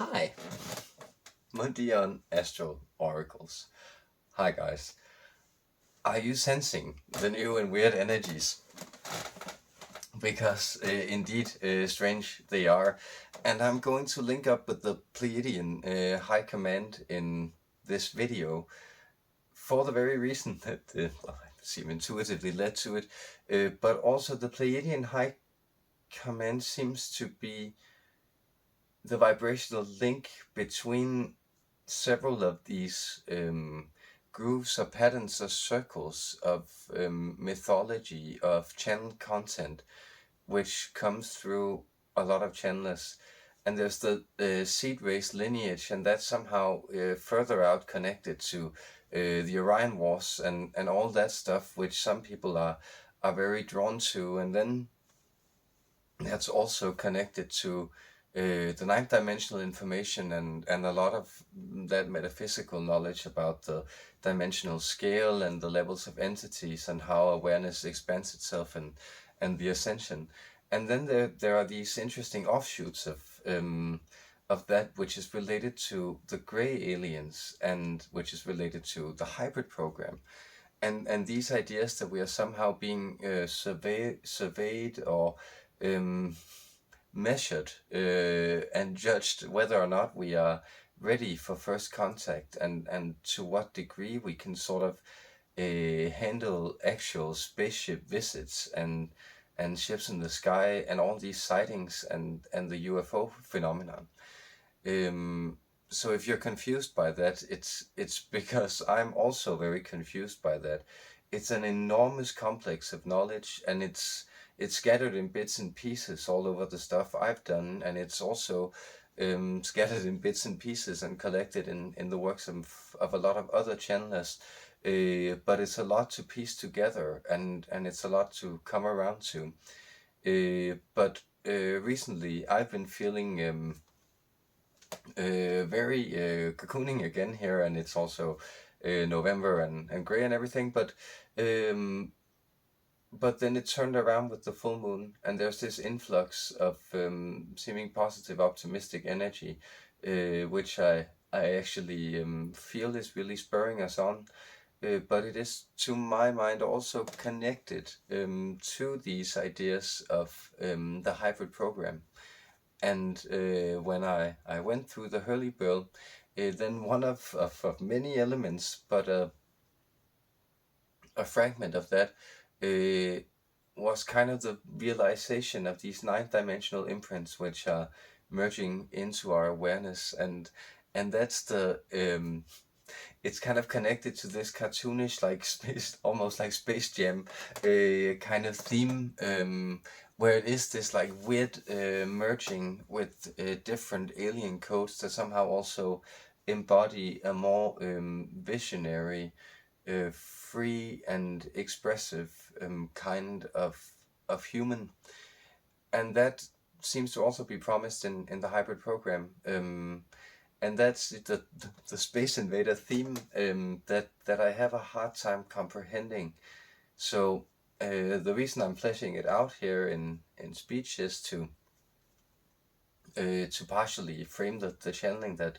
Hi, Pleiadean Astral Oracles. Hi guys. Are you sensing the new and weird energies? Because indeed strange they are. And I'm going to link up with the Pleiadean High Command in this video for the very reason that I seem intuitively led to it, but also the Pleiadean High Command seems to be the vibrational link between several of these grooves or patterns or circles of mythology, of channel content, which comes through a lot of channelers. And there's the seed race lineage, and that's somehow further out connected to the Orion Wars and all that stuff, which some people are very drawn to. And then that's also connected to the ninth dimensional information and a lot of that metaphysical knowledge about the dimensional scale and the levels of entities and how awareness expands itself and the ascension. And then there are these interesting offshoots of that which is related to the gray aliens and which is related to the hybrid program. And these ideas that we are somehow being surveyed or um, measured and judged whether or not we are ready for first contact and to what degree we can sort of handle actual spaceship visits and ships in the sky and all these sightings and the UFO phenomenon. So if you're confused by that, it's because I'm also very confused by that. It's an enormous complex of knowledge, and it's scattered in bits and pieces all over the stuff I've done, and it's also scattered in bits and pieces and collected in the works of a lot of other channelers. But it's a lot to piece together, and it's a lot to come around to. But recently I've been feeling very cocooning again here, and it's also November and gray and everything, but then it turned around with the full moon, and there's this influx of seeming positive, optimistic energy, which I actually feel is really spurring us on. But it is, to my mind, also connected to these ideas of the hybrid program. And when I went through the Hurley Bill, then one of many elements, but a fragment of that was kind of the realization of these ninth dimensional imprints which are merging into our awareness, and that's the it's kind of connected to this cartoonish, like space, almost like Space Jam kind of theme, where it is this like weird merging with different alien codes that somehow also embody a more visionary, free and expressive kind of human, and that seems to also be promised in the hybrid program. And that's the Space Invader theme that I have a hard time comprehending. So the reason I'm fleshing it out here in speech is to partially frame the channeling that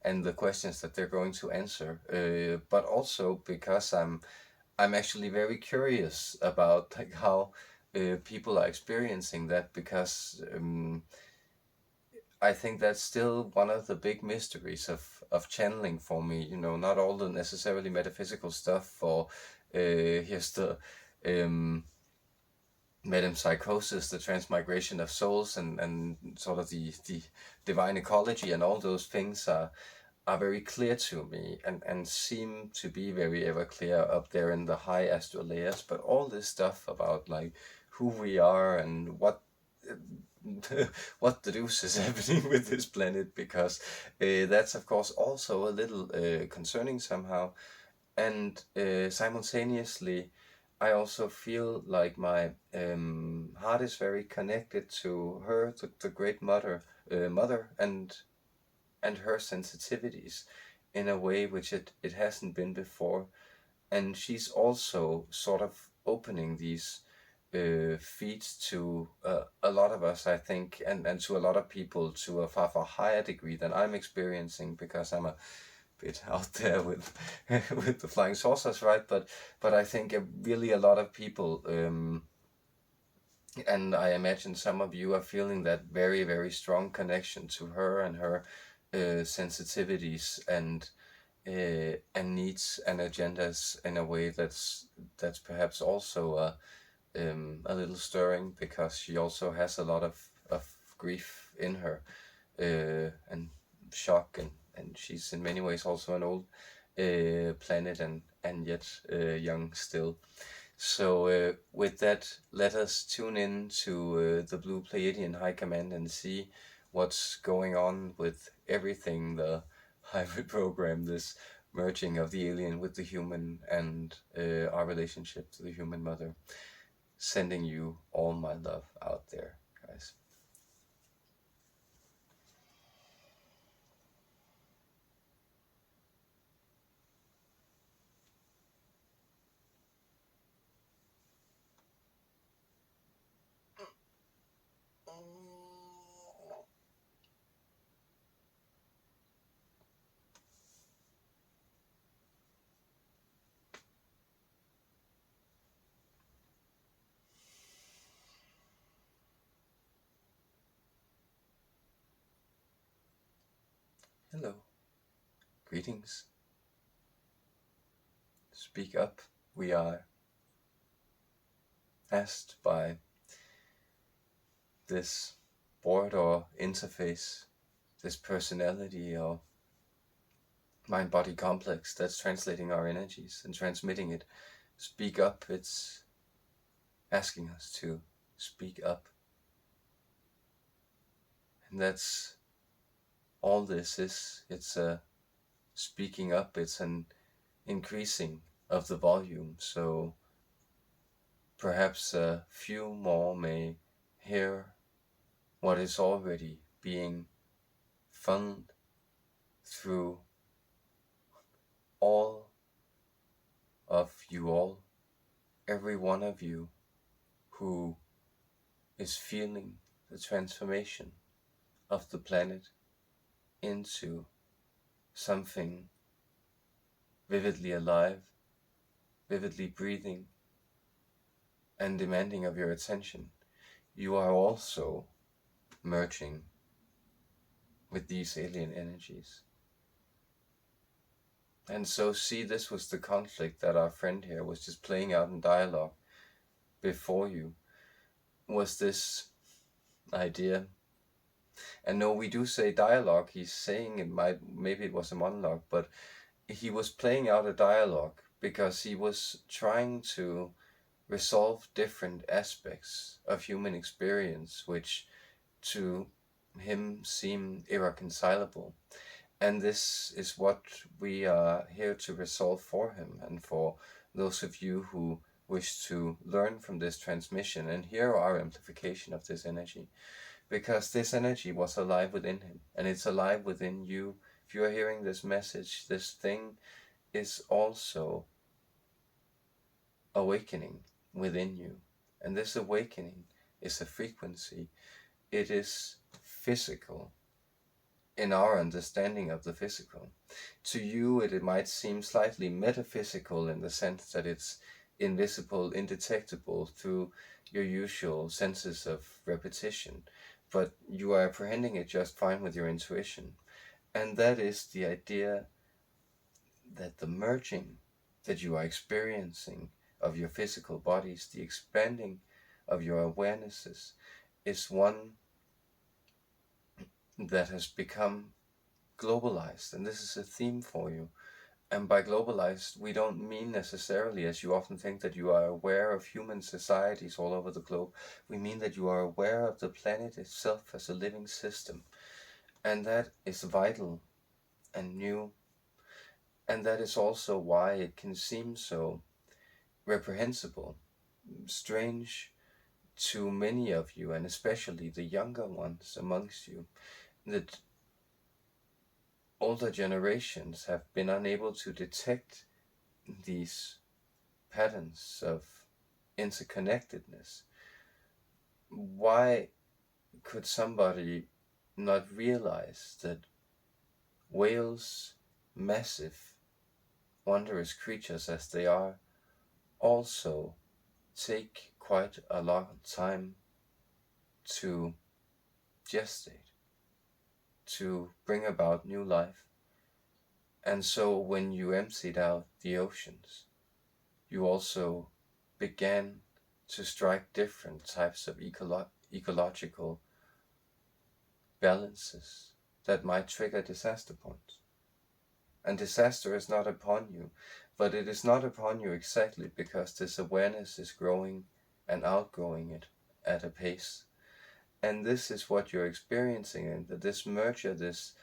and the questions that they're going to answer, but also because I'm actually very curious about like how people are experiencing that, because I think that's still one of the big mysteries of channeling for me. You know, not all the necessarily metaphysical stuff, or here's the metempsychosis, the transmigration of souls, and sort of the divine ecology, and all those things are very clear to me and seem to be very ever clear up there in the high astral layers. But all this stuff about like who we are and what what the deuce is happening with this planet, because that's of course also a little concerning somehow. And simultaneously I also feel like my heart is very connected to her, the great mother and her sensitivities in a way which it hasn't been before. And she's also sort of opening these feeds to a lot of us, I think, and to a lot of people to a far higher degree than I'm experiencing, because I'm a bit out there with with the flying saucers, right? But I think really a lot of people, and I imagine some of you are feeling that very strong connection to her and her sensitivities and needs and agendas in a way that's perhaps also a little stirring, because she also has a lot of grief in her, and shock, and she's in many ways also an old planet, and yet young still. So with that, let us tune in to the Blue Pleiadian High Command and see what's going on with everything, the hybrid program, this merging of the alien with the human, and our relationship to the human mother. Sending you all my love out there, guys. Hello. Greetings. Speak up. We are asked by this board or interface, this personality or mind-body complex that's translating our energies and transmitting it. Speak up. It's asking us to speak up. And that's all this is. It's a speaking up. It's an increasing of the volume. So perhaps a few more may hear what is already being funneled through all of you all, every one of you who is feeling the transformation of the planet into something vividly alive, vividly breathing, and demanding of your attention. You are also merging with these alien energies. And so see, this was the conflict that our friend here was just playing out in dialogue before you, was this idea. And no, we do say dialogue, he's saying maybe it was a monologue, but he was playing out a dialogue because he was trying to resolve different aspects of human experience which to him seem irreconcilable. And this is what we are here to resolve for him, and for those of you who wish to learn from this transmission and hear our amplification of this energy, because this energy was alive within him, and it's alive within you. If you are hearing this message, this thing is also awakening within you, and this awakening is a frequency. It is physical in our understanding of the physical. To you it might seem slightly metaphysical in the sense that it's invisible, indetectable through your usual senses of repetition, but you are apprehending it just fine with your intuition. And that is the idea that the merging that you are experiencing of your physical bodies, the expanding of your awarenesses, is one that has become globalized, and this is a theme for you. And by globalized, we don't mean necessarily, as you often think, that you are aware of human societies all over the globe. We mean that you are aware of the planet itself as a living system, and that is vital and new. And that is also why it can seem so reprehensible, strange to many of you, and especially the younger ones amongst you, that older generations have been unable to detect these patterns of interconnectedness, why could somebody not realize that whales, massive, wondrous creatures as they are, also take quite a long time to gestate, to bring about new life? And so when you emptied out the oceans, you also began to strike different types of ecological balances that might trigger disaster points. And disaster is not upon you, but it is not upon you exactly because this awareness is growing and outgrowing it at a pace. And this is what you're experiencing, and that this merger, this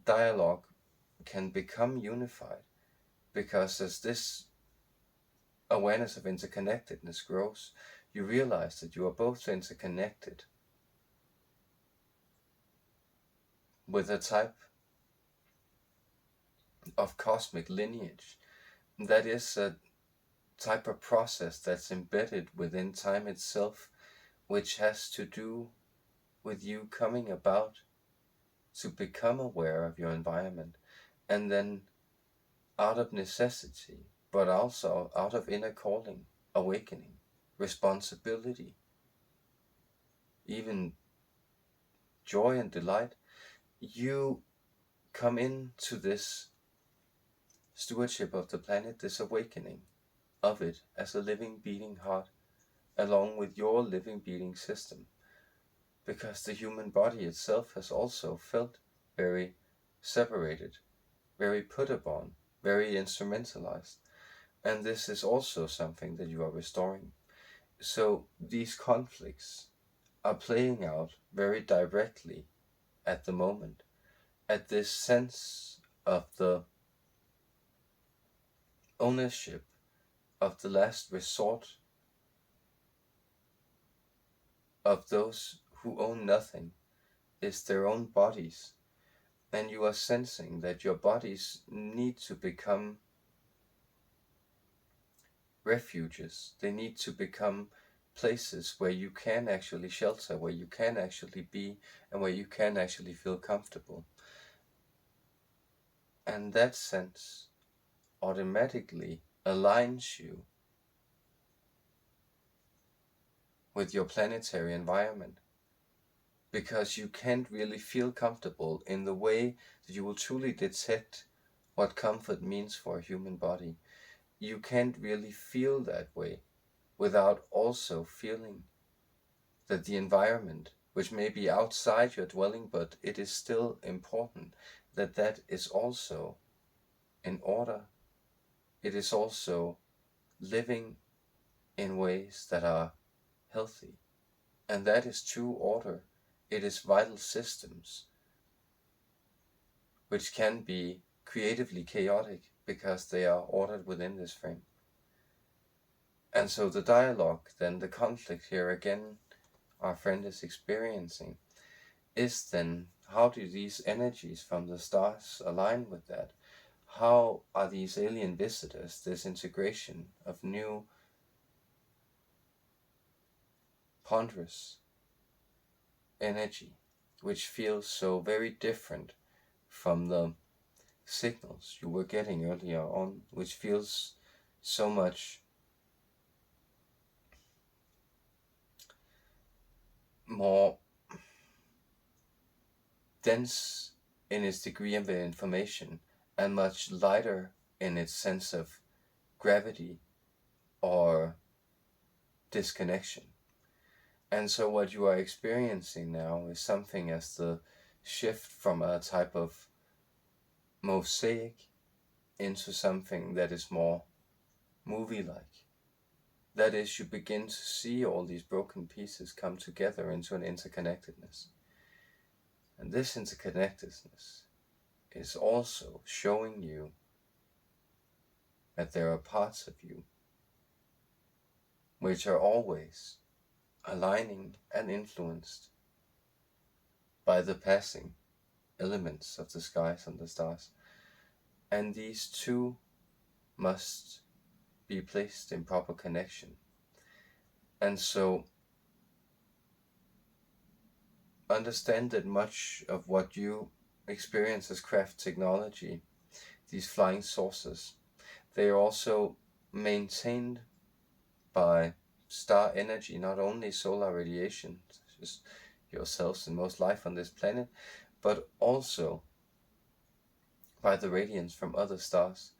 dialogue can become unified, because as this awareness of interconnectedness grows, you realize that you are both interconnected with a type of cosmic lineage that is a type of process that's embedded within time itself, which has to do with you coming about to become aware of your environment, and then out of necessity, but also out of inner calling, awakening, responsibility, even joy and delight, you come into this stewardship of the planet, this awakening of it as a living, beating heart, along with your living, beating system. Because the human body itself has also felt very separated, very put upon, very instrumentalized. And this is also something that you are restoring. So these conflicts are playing out very directly at the moment, at this sense of the ownership of the last resort of those who own nothing is their own bodies. And you are sensing that your bodies need to become refuges. They need to become places where you can actually shelter, where you can actually be, and where you can actually feel comfortable. And that sense automatically aligns you with your planetary environment, because you can't really feel comfortable in the way that you will truly detect what comfort means for a human body. You can't really feel that way without also feeling that the environment, which may be outside your dwelling, but it is still important, that that is also in order. It is also living in ways that are healthy. And that is true order. It is vital systems, which can be creatively chaotic because they are ordered within this frame. And so the dialogue, then the conflict here again, our friend is experiencing, is then, how do these energies from the stars align with that? How are these alien visitors, this integration of new, ponderous energy, which feels so very different from the signals you were getting earlier on, which feels so much more dense in its degree of information and much lighter in its sense of gravity or disconnection. And so what you are experiencing now is something as the shift from a type of mosaic into something that is more movie-like. That is, you begin to see all these broken pieces come together into an interconnectedness. And this interconnectedness is also showing you that there are parts of you which are always aligning and influenced by the passing elements of the skies and the stars. And these two must be placed in proper connection. And so understand that much of what you experience as craft technology, these flying saucers, they are also maintained by star energy, not only solar radiation, just yourselves and most life on this planet, but also by the radiance from other stars.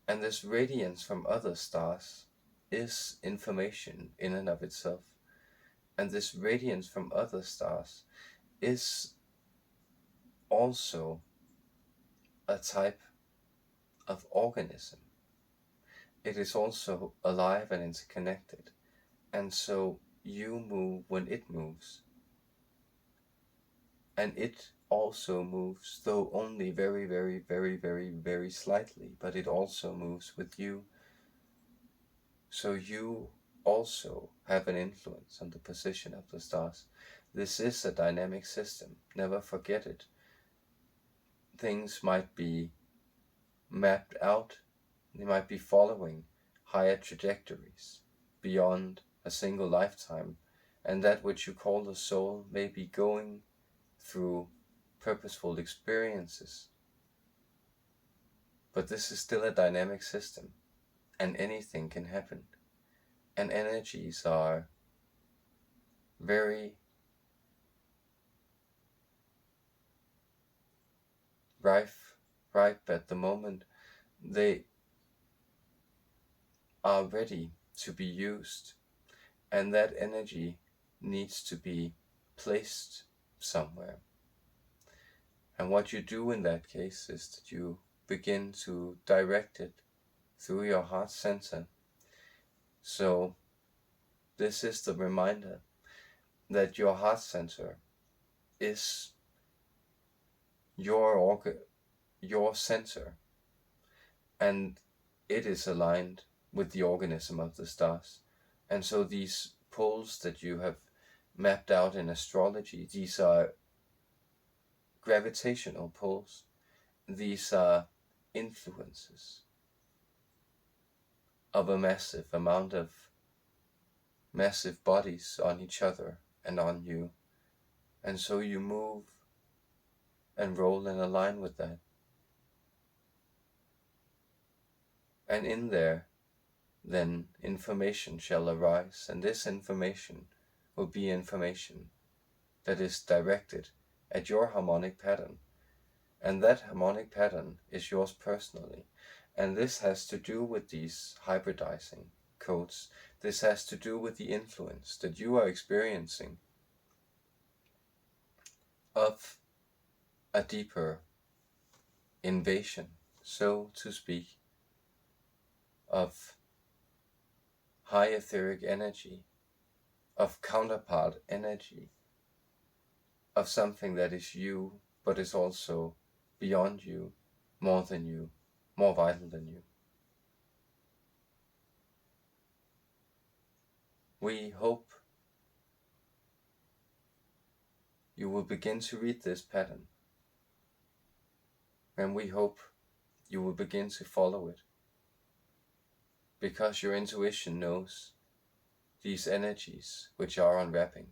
And this radiance from other stars is information in and of itself. And this radiance from other stars is also a type of organism. It is also alive and interconnected. And so you move when it moves. And it also moves, though only very, very, very, very, very slightly, but it also moves with you. So you also have an influence on the position of the stars. This is a dynamic system. Never forget it. Things might be mapped out. They might be following higher trajectories beyond a single lifetime. And that which you call the soul may be going through purposeful experiences. But this is still a dynamic system, and anything can happen. And energies are very ripe at the moment. They are ready to be used, and that energy needs to be placed somewhere. And what you do in that case is that you begin to direct it through your heart center. So this is the reminder that your heart center is your center, and it is aligned with the organism of the stars. And so these poles that you have mapped out in astrology, these are gravitational poles. These are influences of a massive amount of massive bodies on each other and on you. And so you move and roll and align with that. And in there, then information shall arise, and this information will be information that is directed at your harmonic pattern. And that harmonic pattern is yours personally. And this has to do with these hybridizing codes. This has to do with the influence that you are experiencing of a deeper invasion, so to speak, of high etheric energy, of counterpart energy, of something that is you, but is also beyond you, more than you, more vital than you. We hope you will begin to read this pattern, and we hope you will begin to follow it, because your intuition knows these energies which are unwrapping,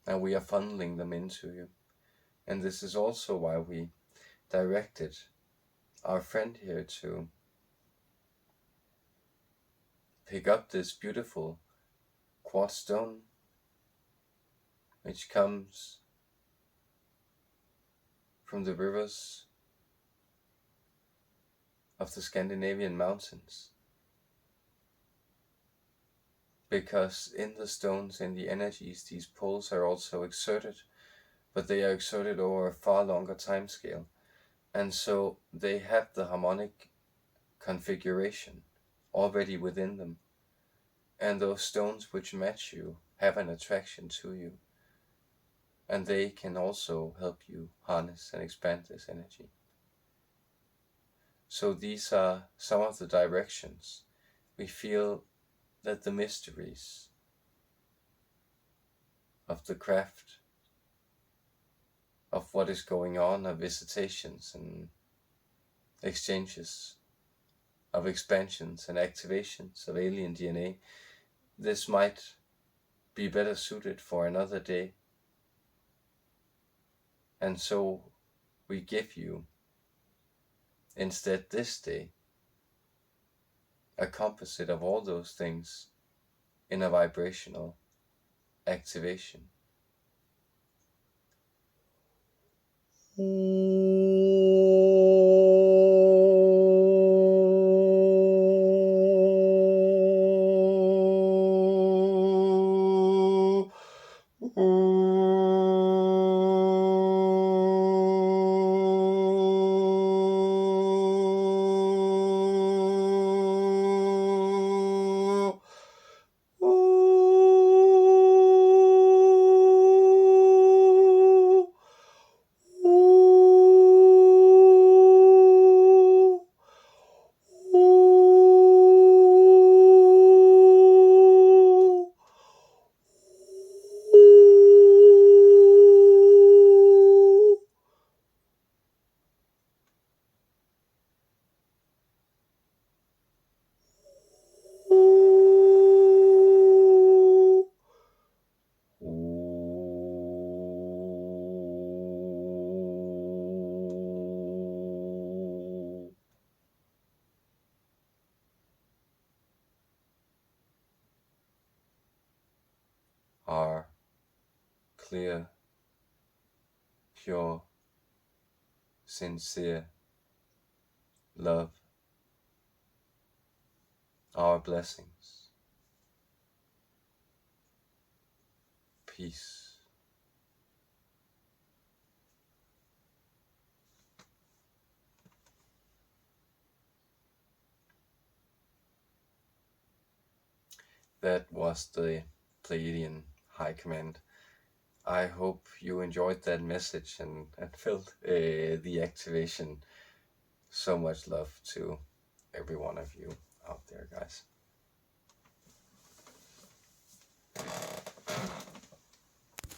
and we are funneling them into you. And this is also why we directed our friend here to pick up this beautiful quartz stone, which comes from the rivers of the Scandinavian mountains. Because in the stones, in the energies, these poles are also exerted, but they are exerted over a far longer time scale. And so they have the harmonic configuration already within them. And those stones which match you have an attraction to you. And they can also help you harness and expand this energy. So these are some of the directions. We feel that the mysteries of the craft, of what is going on, of visitations and exchanges, of expansions and activations of alien DNA, this might be better suited for another day. And so we give you, instead this day, a composite of all those things in a vibrational activation. Our clear, pure, sincere love, our blessings, peace. That was the Pleiadean High Command. I hope you enjoyed that message and felt the activation. So much love to every one of you out there, guys.